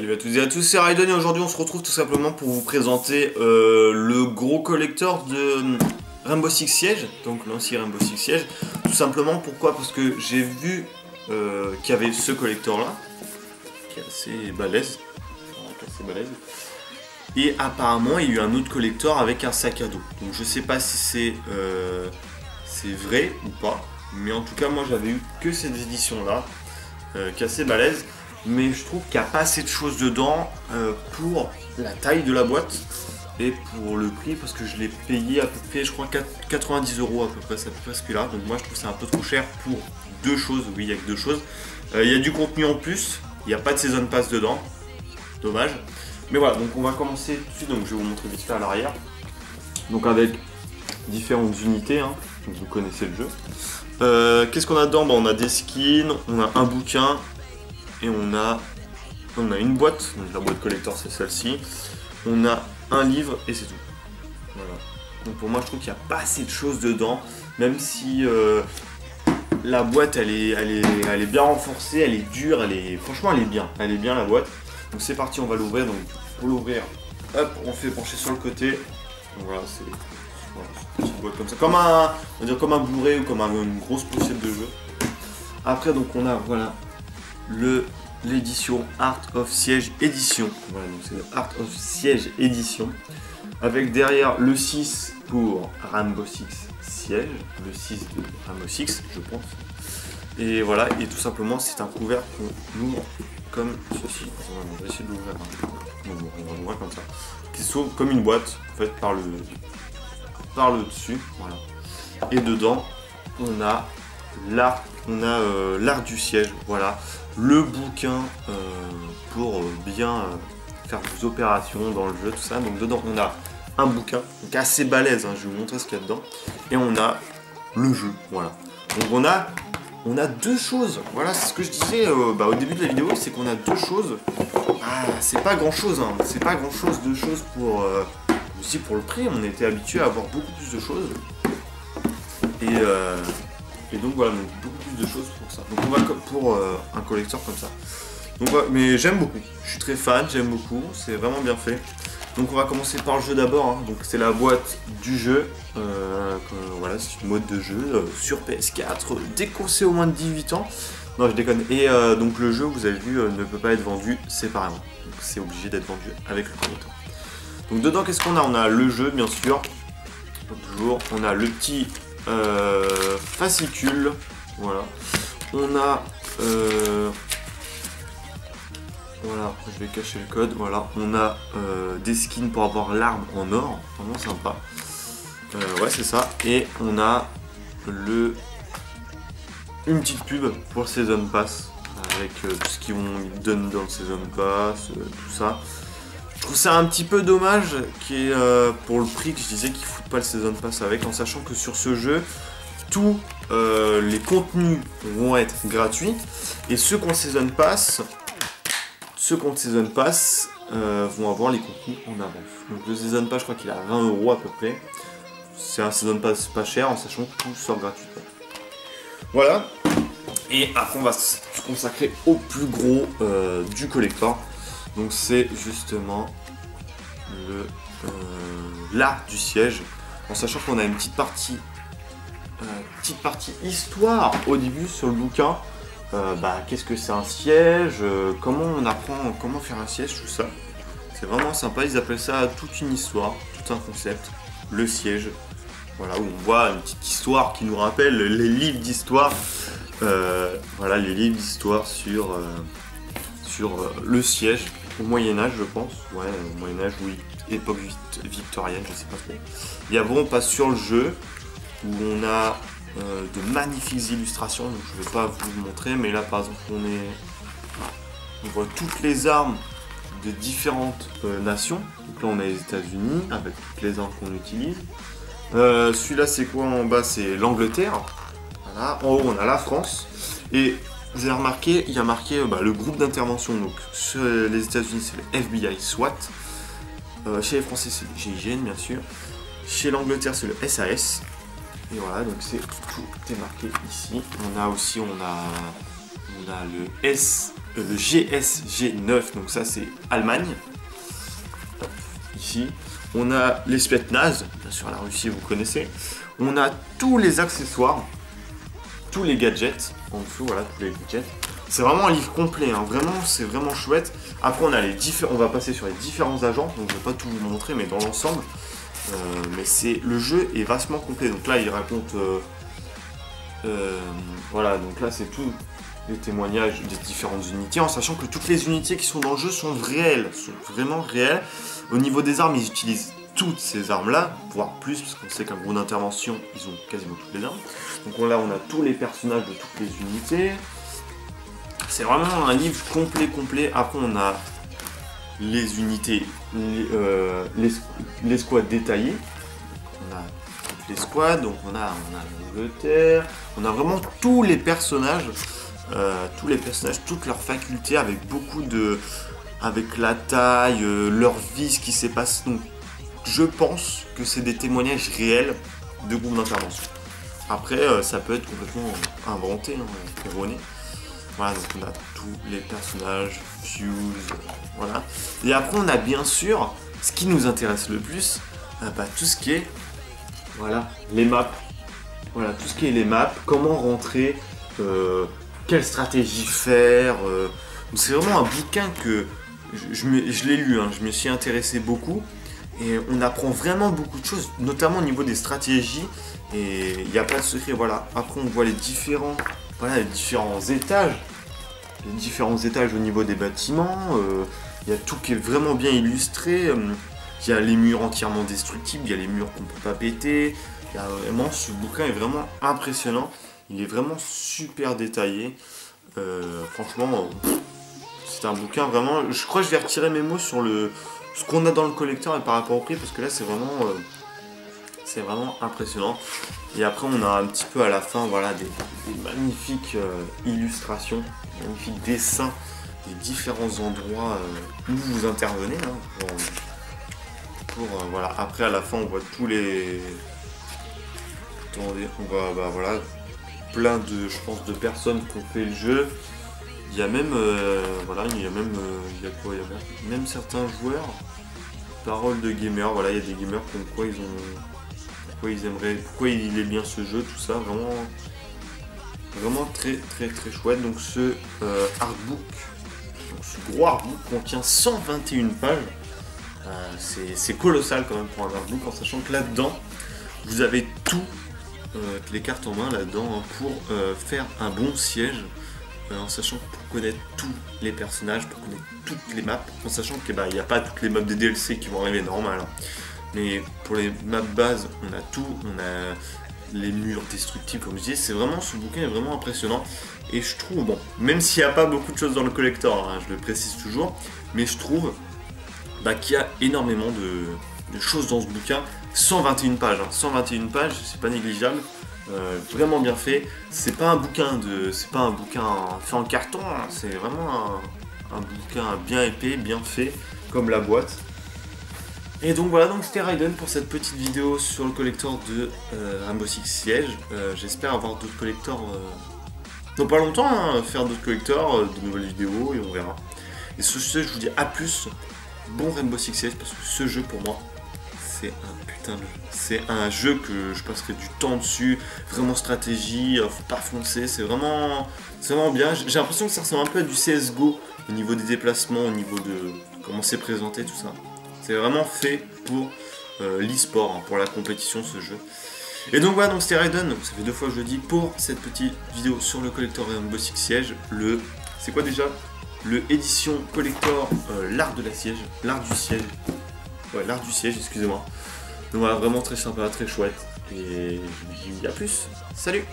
Salut à toutes et à tous, c'est Raiden et aujourd'hui on se retrouve tout simplement pour vous présenter le gros collector de Rainbow Six Siege, donc l'ancien Rainbow Six Siege. Tout simplement pourquoi? Parce que j'ai vu qu'il y avait ce collector là, qui est assez balèze, et apparemment il y a eu un autre collector avec un sac à dos. Donc je sais pas si c'est vrai ou pas, mais en tout cas moi j'avais eu que cette édition là, qui est assez balèze. Mais je trouve qu'il n'y a pas assez de choses dedans pour la taille de la boîte et pour le prix, parce que je l'ai payé à peu près, je crois 90 € à peu près, c'est à peu près ce prix-là. Donc moi je trouve que c'est un peu trop cher pour deux choses. Oui, il n'y a que deux choses. Il y a du contenu en plus, il n'y a pas de Season Pass dedans, dommage. Mais voilà, donc on va commencer tout de suite, donc je vais vous montrer vite fait à l'arrière. Donc avec différentes unités, hein, donc vous connaissez le jeu. Qu'est-ce qu'on a dedans? On a des skins, on a un bouquin. Et on a une boîte, donc la boîte collector c'est celle-ci. On a un livre et c'est tout. Voilà. Donc pour moi je trouve qu'il n'y a pas assez de choses dedans, même si la boîte elle est bien renforcée, elle est dure, franchement elle est bien la boîte. Donc c'est parti, on va l'ouvrir. Donc pour l'ouvrir, hop, on fait pencher sur le côté. Donc voilà, c'est une petite boîte comme ça, on va dire comme un Blu-ray ou comme une grosse pochette de jeu. Après donc on a voilà l'édition Art of Siege Edition. Voilà, donc c'est Art of Siege Edition. Avec derrière le 6 pour Rainbow Six Siege, le 6 de Rainbow Six, je pense. Et voilà, et tout simplement, c'est un couvert qu'on ouvre comme ceci. On va essayer de l'ouvrir. On va l'ouvrir comme ça. Qui s'ouvre comme une boîte, en fait, par le dessus. Voilà. Et dedans, on a l'art du siège. Voilà. Le bouquin pour bien faire des opérations dans le jeu, tout ça. Donc dedans on a un bouquin, donc assez balèze, hein, je vais vous montrer ce qu'il y a dedans. Et on a le jeu, voilà. Donc on a deux choses, voilà, c'est ce que je disais au début de la vidéo, c'est qu'on a deux choses. Ah, c'est pas grand chose, hein, c'est pas grand chose de choses pour aussi pour le prix. On était habitué à avoir beaucoup plus de choses. Et donc voilà, donc beaucoup plus de choses pour ça. Donc on va pour un collector comme ça. Donc voilà, mais j'aime beaucoup. Je suis très fan, j'aime beaucoup. C'est vraiment bien fait. Donc on va commencer par le jeu d'abord. Hein. Donc c'est la boîte du jeu. Voilà, c'est une mode de jeu sur PS4. Déconseillé au moins de 18 ans. Non, je déconne. Et donc le jeu, vous avez vu, ne peut pas être vendu séparément. Donc c'est obligé d'être vendu avec le collector. Donc dedans, qu'est-ce qu'on a? On a le jeu, bien sûr. Toujours. On a le petit fascicule, voilà. On a voilà, je vais cacher le code. Voilà, on a des skins pour avoir l'arme en or, vraiment sympa. Ouais, c'est ça. Et on a une petite pub pour le Season Pass avec tout ce qu'ils donnent dans le Season Pass, tout ça. Je trouve ça un petit peu dommage pour le prix que je disais qu'ils foutent pas le Season Pass avec, en sachant que sur ce jeu, tous les contenus vont être gratuits et ceux qui ont le Season Pass, vont avoir les contenus en avance. Donc le Season Pass, je crois qu'il est à 20 € à peu près. C'est un Season Pass pas cher, en sachant que tout sort gratuitement. Voilà. Et après on va se consacrer au plus gros du collector. Donc c'est justement l'art du siège, en sachant qu'on a une petite partie histoire au début sur le bouquin. Qu'est-ce que c'est un siège, comment on apprend comment faire un siège, tout ça. C'est vraiment sympa, ils appellent ça toute une histoire, tout un concept, le siège. Voilà, où on voit une petite histoire qui nous rappelle les livres d'histoire. Voilà, les livres d'histoire sur le siège au Moyen-Âge, je pense. Ouais, au Moyen-Âge, oui, époque victorienne, je sais pas trop. Il y a vraiment pas sur le jeu où on a de magnifiques illustrations, donc je vais pas vous le montrer, mais là par exemple on voit toutes les armes de différentes nations. Donc là on a les États-Unis avec toutes les armes qu'on utilise. Celui-là c'est quoi en bas? C'est l'Angleterre. Voilà. En haut on a la France. Et vous avez remarqué, il y a marqué le groupe d'intervention. Donc chez les États-Unis c'est le FBI SWAT. Chez les Français c'est le GIGN bien sûr. Chez l'Angleterre c'est le SAS. Et voilà, donc tout est marqué ici. On a le GSG9, donc ça c'est Allemagne. Ici, on a les Spetsnaz, bien sûr la Russie vous connaissez. On a tous les accessoires, tous les gadgets, en dessous, voilà, tous les gadgets. C'est vraiment un livre complet, hein. Vraiment, c'est vraiment chouette. Après, on va passer sur les différents agents, donc je vais pas tout vous montrer, mais dans l'ensemble. Mais le jeu est vastement complet. Donc là, il raconte, voilà, donc là c'est tout les témoignages des différentes unités, en sachant que toutes les unités qui sont dans le jeu sont réelles, sont vraiment réelles. Au niveau des armes, ils utilisent toutes ces armes-là, voire plus, parce qu'on sait qu'un groupe d'intervention, ils ont quasiment toutes les armes. Donc là, on a tous les personnages de toutes les unités. C'est vraiment un livre complet. Après, on a les unités, les squads détaillés. On a toutes les squads, donc on a l'Angleterre. On a vraiment tous les personnages, toutes leurs facultés, avec beaucoup de... avec la taille, leur vie, ce qui s'est passé. Donc, je pense que c'est des témoignages réels de groupes d'intervention. Après, ça peut être complètement inventé, hein, erroné. Voilà, donc on a tous les personnages, Fuse, voilà. Et après, on a bien sûr, ce qui nous intéresse le plus, tout ce qui est, voilà, les maps. Voilà, tout ce qui est les maps, comment rentrer, quelle stratégie faire. C'est vraiment un bouquin que je l'ai lu, hein, je me suis intéressé beaucoup. Et on apprend vraiment beaucoup de choses, notamment au niveau des stratégies. Et il n'y a pas de secret, voilà. Après, on voit les différents étages. Les différents étages au niveau des bâtiments. Il y a tout qui est vraiment bien illustré. Il y a les murs entièrement destructibles, il y a les murs qu'on ne peut pas péter. Ce bouquin est vraiment impressionnant. Il est vraiment super détaillé. Franchement, c'est un bouquin vraiment... Je crois que je vais retirer mes mots sur ce qu'on a dans le collecteur et par rapport au prix, parce que là c'est vraiment impressionnant. Et après on a un petit peu à la fin, voilà, des magnifiques illustrations, des magnifiques dessins des différents endroits où vous intervenez, hein, voilà. Après à la fin on voit tous les... Attendez, on va voilà, plein de, je pense, de personnes qui ont fait le jeu. Il y a même, voilà, il y a même certains joueurs, paroles de gamers, voilà, il y a des gamers comme quoi pourquoi il est bien ce jeu, tout ça, vraiment très chouette. Donc ce artbook, donc ce gros artbook contient 121 pages, c'est colossal quand même pour un artbook, en sachant que là-dedans, vous avez toutes les cartes en main là-dedans, hein, pour faire un bon siège. En sachant que pour connaître tous les personnages, pour connaître toutes les maps, en sachant qu'il n'y a pas toutes les maps des DLC qui vont arriver normal, hein. Mais pour les maps bases, on a tout, on a les murs destructibles comme je disais, ce bouquin est vraiment impressionnant. Et je trouve, bon, même s'il n'y a pas beaucoup de choses dans le collector, hein, je le précise toujours, mais je trouve qu'il y a énormément de choses dans ce bouquin. 121 pages, hein, 121 pages, c'est pas négligeable. Vraiment bien fait. C'est pas un bouquin fait en carton, hein. C'est vraiment un bouquin bien épais, bien fait, comme la boîte. Et donc voilà, donc c'était Raiden pour cette petite vidéo sur le collector de Rainbow Six Siege. J'espère avoir d'autres collectors dans pas longtemps, hein, faire d'autres collectors, de nouvelles vidéos, et on verra. Et sur ce, je vous dis à plus, bon Rainbow Six Siege, parce que ce jeu pour moi, c'est un putain de jeu. C'est un jeu que je passerai du temps dessus, vraiment stratégie, faut pas foncer, c'est vraiment bien. J'ai l'impression que ça ressemble un peu à du CSGO au niveau des déplacements, au niveau de comment c'est présenté, tout ça. C'est vraiment fait pour l'e-sport, hein, pour la compétition, ce jeu. Et donc voilà, donc c'était Raiden, ça fait 2 fois que je le dis, pour cette petite vidéo sur le collector Rainbow Six Siege. C'est quoi déjà? Le édition collector, l'art de la siège, l'art du siège. Ouais, l'art du siège, excusez-moi. Donc voilà, vraiment très sympa, très chouette. Et je vous dis à plus. Salut!